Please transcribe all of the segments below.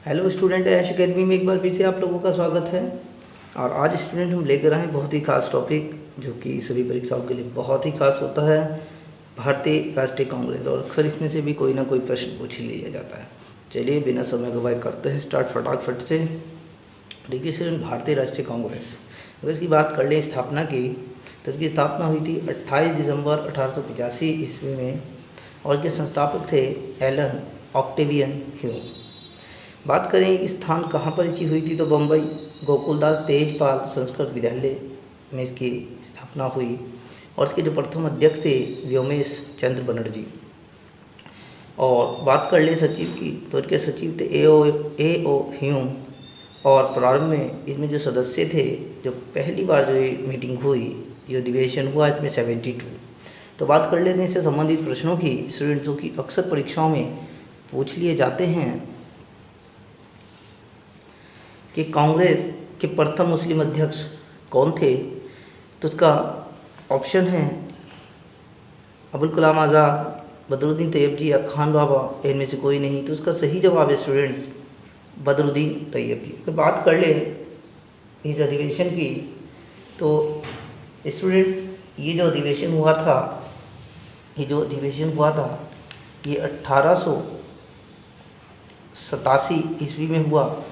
Hello student, ऐश academy में एक बार फिर से आप लोगों का स्वागत है। और आज स्टूडेंट हम लेकर आए बहुत ही खास टॉपिक जो कि सभी परीक्षाओं के लिए बहुत ही खास होता है, भारतीय राष्ट्रीय कांग्रेस। और अक्सर इसमें से भी कोई ना कोई प्रश्न पूछ ही लिया जाता है। चलिए बिना समय गवाए करते हैं स्टार्ट फटाफट से। देखिए स्टूडेंट, भारतीय राष्ट्रीय कांग्रेस अगर इसकी बात कर लें स्थापना की, तो इसकी स्थापना हुई थी 28 दिसंबर 1885 ईस्वी में और इसके संस्थापक थे एलन ऑक्टेवियन ह्यूम। बात करें स्थान कहाँ पर इसकी हुई थी, तो बम्बई गोकुलदास तेजपाल संस्कृत विद्यालय में इसकी स्थापना हुई। और इसके जो प्रथम अध्यक्ष थे व्योमेश चंद्र बनर्जी। और बात कर ले सचिव की, तो इसके सचिव थे ए ओ ह्यूम। और प्रारंभ में इसमें जो सदस्य थे, जो पहली बार जो ये मीटिंग हुई, ये अधिवेशन हुआ, इसमें 72। तो बात कर लेते हैं इससे संबंधित प्रश्नों की स्टूडेंट, जो कि अक्सर परीक्षाओं में पूछ लिए जाते हैं कि कांग्रेस के प्रथम मुस्लिम अध्यक्ष कौन थे। तो उसका ऑप्शन है अबुल कलाम आज़ाद, बदरुद्दीन तैयब जी या खान बाबा, इनमें से कोई नहीं। तो उसका सही जवाब है स्टूडेंट्स बदरुद्दीन तैयब जी। अगर बात कर ले इस अधिवेशन की, तो स्टूडेंट ये जो अधिवेशन हुआ था, ये 1887 ईस्वी में हुआ।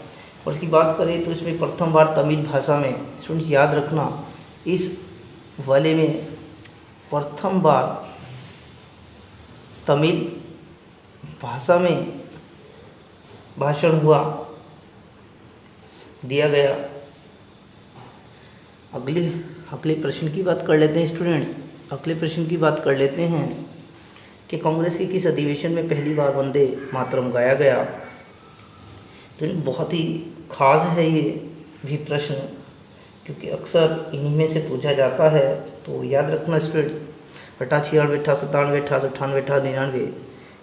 और इसकी बात करें तो इसमें प्रथम बार तमिल भाषा में, स्टूडेंट्स याद रखना, इस वाले में प्रथम बार तमिल भाषा में भाषण दिया गया। अगले प्रश्न की बात कर लेते हैं स्टूडेंट्स। अगले प्रश्न की बात कर लेते हैं कि कांग्रेस के किस अधिवेशन में पहली बार वंदे मातरम गाया गया। तो बहुत ही खास है ये भी प्रश्न, क्योंकि अक्सर इन्हीं में से पूछा जाता है। तो याद रखना स्टूडेंट्स 1896, 1897, 1898, 1899।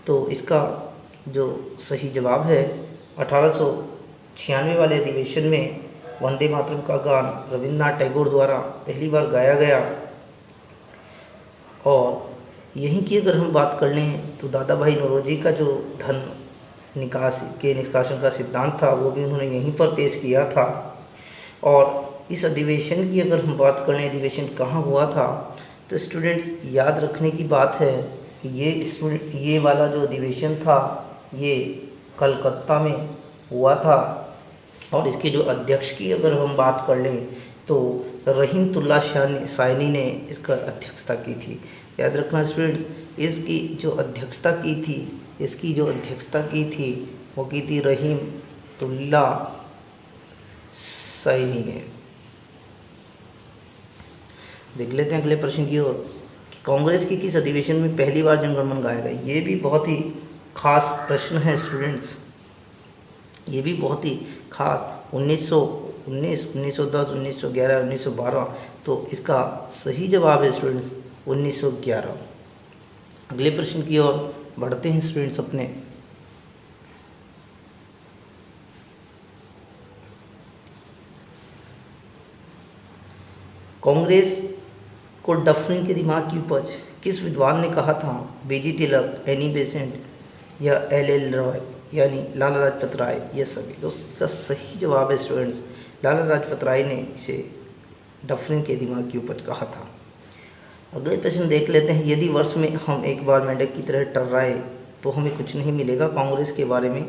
तो इसका जो सही जवाब है 1896 वाले अधिवेशन में वंदे मातरम का गान रविन्द्रनाथ टैगोर द्वारा पहली बार गाया गया। और यहीं की अगर हम बात कर लें, तो दादा भाई नौरोजी का जो धन निष्कासन का सिद्धांत था, वो भी उन्होंने यहीं पर पेश किया था। और इस अधिवेशन की अगर हम बात करें, अधिवेशन कहाँ हुआ था, तो स्टूडेंट्स याद रखने की बात है कि ये वाला जो अधिवेशन था, ये कलकत्ता में हुआ था। और इसके जो अध्यक्ष की अगर हम बात कर लें, तो रहीमतुल्लाह शाइनी ने इसका अध्यक्षता की थी। याद रखना स्टूडेंट्स, इसकी जो अध्यक्षता की थी वो की थी रहीमतुल्लाह शाइनी ने। देख लेते हैं अगले प्रश्न की ओर कि कांग्रेस की किस अधिवेशन में पहली बार जनगणमन गाया गया। ये भी बहुत ही खास प्रश्न है स्टूडेंट्स, ये भी बहुत ही खास। 1919, 1910, 1911, 1912। तो इसका सही जवाब है स्टूडेंट्स 1911। अगले प्रश्न की ओर बढ़ते हैं स्टूडेंट्स अपने। कांग्रेस को डफरिन के दिमाग की उपज किस विद्वान ने कहा था। बीजी तिलक, एनी बेसेंट या एल रॉय, यानी लाला लाजपत राय, ये सभी। तो इसका सही जवाब है स्टूडेंट्स लाला लाजपत राय ने इसे डफरिन के दिमाग की उपज कहा था। अगले प्रश्न देख लेते हैं। यदि वर्ष में हम एक बार मेंढक की तरह टर्राए तो हमें कुछ नहीं मिलेगा, कांग्रेस के बारे में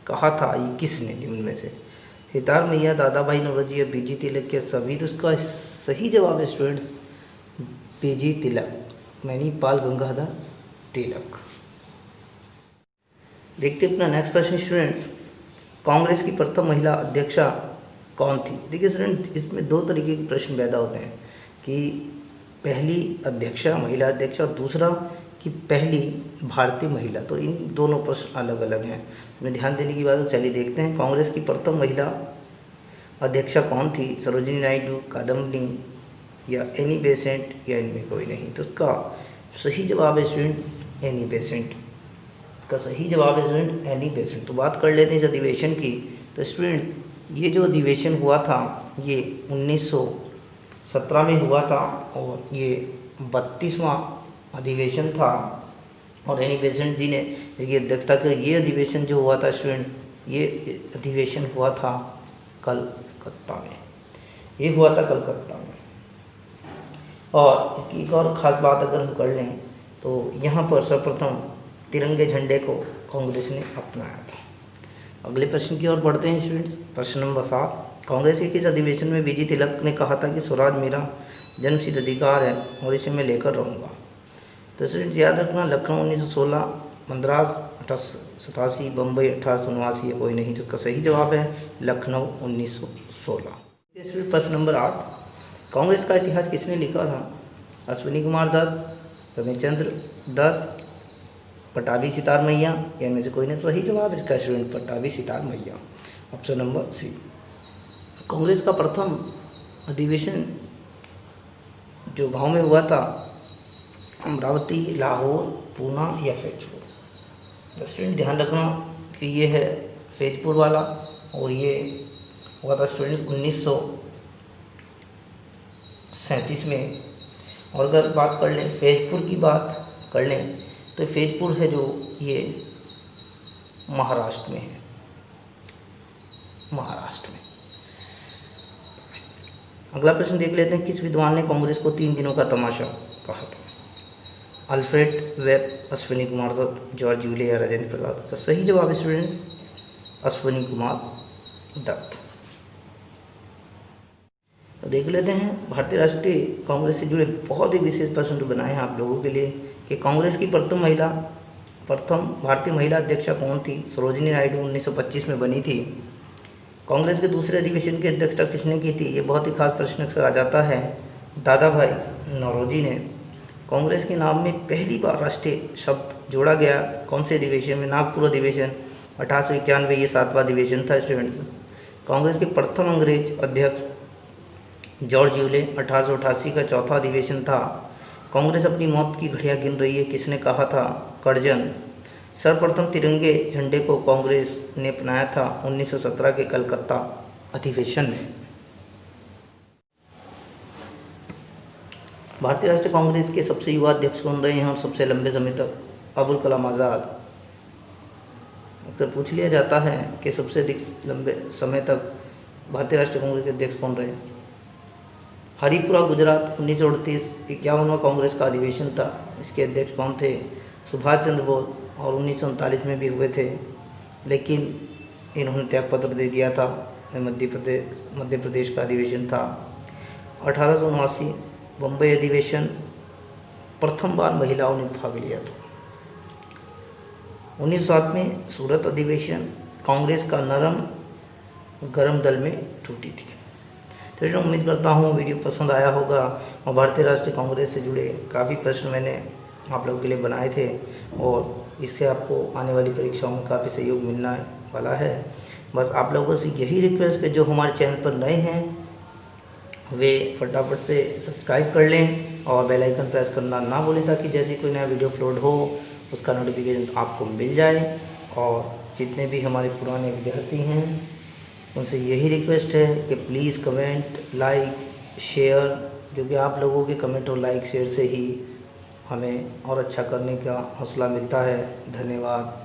कहा था ये किसने निम्न में से। हितार मैया, दादा भाई नौरोजी या बीजी तिलक के सभी। तो इसका सही जवाब है स्टूडेंट्स बीजी तिलक, मणिपाल गंगाधर तिलक। देखते अपना नेक्स्ट प्रश्न स्टूडेंट्स। कांग्रेस की प्रथम महिला अध्यक्षा कौन थी। देखिए स्टूडेंट, इसमें दो तरीके के प्रश्न पैदा होते हैं कि पहली अध्यक्षा, महिला अध्यक्षा, और दूसरा कि पहली भारतीय महिला। तो इन दोनों प्रश्न अलग अलग हैं, इसमें ध्यान देने की बात है। चलिए देखते हैं कांग्रेस की प्रथम महिला अध्यक्षा कौन थी। सरोजिनी नायडू, कादम्बिनी या एनी बेसेंट, या इनमें कोई नहीं। तो उसका सही जवाब है स्टूडेंट एनी बेसेंट। इसका सही जवाब है स्टूडेंट एनी बेसेंट। तो बात कर लेते हैं इस अधिवेशन की। तो स्टूडेंट ये जो अधिवेशन हुआ था, ये 1917 में हुआ था और ये 32वां अधिवेशन था। और एनी बेसेंट जी ने इसकी अध्यक्षता की। ये अधिवेशन जो हुआ था स्टूडेंट ये अधिवेशन हुआ था कलकत्ता में, ये हुआ था कलकत्ता में। और इसकी एक और ख़ास बात अगर हम कर लें तो यहाँ पर सर्वप्रथम तिरंगे झंडे को कांग्रेस ने अपनाया था। अगले प्रश्न की ओर बढ़ते हैं स्टूडेंट्स। प्रश्न नंबर 7, कांग्रेस के किस अधिवेशन में बीजी तिलक ने कहा था कि स्वराज मेरा जन्मसिद्ध अधिकार है और इसे मैं लेकर रहूँगा? तो स्टूडेंट्स याद रखना, लखनऊ 1916, मद्रास 1887, बम्बई 1879 या कोई नहीं। जिसका सही जवाब है लखनऊ 1916। प्रश्न नंबर 8, कांग्रेस का इतिहास किसने लिखा था? अश्विनी कुमार दत्त, रविचंद्र दत्त, पटाभी सितार मैया या इनमें से कोई नहीं। सही जवाब इसका स्टूडेंट पटाभी सितार मैया, ऑप्शन नंबर सी। कांग्रेस का प्रथम अधिवेशन जो गांव में हुआ था, अमरावती, लाहौर, पूना या फैजपुर? स्टूडेंट ध्यान रखना कि ये है फैजपुर वाला और ये हुआ था स्टूडेंट 1937 में। और अगर बात कर लें फैजपुर की बात कर लें तो फैजपुर है जो ये महाराष्ट्र में है, महाराष्ट्र में। अगला प्रश्न देख लेते हैं, किस विद्वान ने कांग्रेस को 3 दिनों का तमाशा कहा था? Alfred Webb, Ashwini Kumar Dutt, George Yule या राजेंद्र प्रसाद? का सही जवाब है स्टूडेंट अश्विनी कुमार दत्त। तो देख लेते हैं भारतीय राष्ट्रीय कांग्रेस से जुड़े बहुत ही विशेष प्रश्न जो बनाए हैं आप लोगों के लिए कि कांग्रेस की प्रथम भारतीय महिला अध्यक्षा कौन थी? सरोजिनी नायडू 1925 में बनी थी। कांग्रेस के दूसरे अधिवेशन की अध्यक्षता किसने की थी? ये बहुत ही खास प्रश्न अक्सर आ जाता है। दादा भाई नौरोजी ने। कांग्रेस के नाम में पहली बार राष्ट्रीय शब्द जोड़ा गया कौन से अधिवेशन में? नागपुर अधिवेशन 1891, ये 7वां अधिवेशन था स्टूडेंट्स। कांग्रेस के प्रथम अंग्रेज अध्यक्ष जॉर्ज यूले, 1888 का 4था अधिवेशन था। कांग्रेस अपनी मौत की घड़ियां गिन रही है, किसने कहा था? कर्जन। सर्वप्रथम तिरंगे झंडे को कांग्रेस ने अपनाया था 1917 के कलकत्ता अधिवेशन में। भारतीय राष्ट्रीय कांग्रेस के सबसे युवा अध्यक्ष कौन रहे हैं और सबसे लंबे समय तक? अबुल कलाम आज़ाद। अक्सर पूछ लिया जाता है कि सबसे अधिक लंबे समय तक भारतीय राष्ट्रीय कांग्रेस के अध्यक्ष कौन रहे? हरिपुरा गुजरात 1938 51वां कांग्रेस का अधिवेशन था। इसके अध्यक्ष कौन थे? सुभाष चंद्र बोस। और 1939 में भी हुए थे, लेकिन इन्होंने त्यागपत्र दे दिया था। मध्य प्रदेश का अधिवेशन था। 1879 बम्बई अधिवेशन, प्रथम बार महिलाओं ने भाग लिया था। 1907 में सूरत अधिवेशन, कांग्रेस का नरम गरम दल में टूटी थी। तो मैं उम्मीद करता हूँ वीडियो पसंद आया होगा और भारतीय राष्ट्रीय कांग्रेस से जुड़े काफ़ी प्रश्न मैंने आप लोगों के लिए बनाए थे और इससे आपको आने वाली परीक्षाओं में काफ़ी सहयोग मिलने वाला है। बस आप लोगों से यही रिक्वेस्ट है, जो हमारे चैनल पर नए हैं वे फटाफट से सब्सक्राइब कर लें और बेल आइकन प्रेस करना ना भूलें, ताकि जैसे कोई नया वीडियो अपलोड हो उसका नोटिफिकेशन आपको मिल जाए। और जितने भी हमारे पुराने विद्यार्थी हैं उनसे यही रिक्वेस्ट है कि प्लीज़ कमेंट, लाइक, शेयर, क्योंकि आप लोगों के कमेंट और लाइक शेयर से ही हमें और अच्छा करने का हौसला मिलता है। धन्यवाद।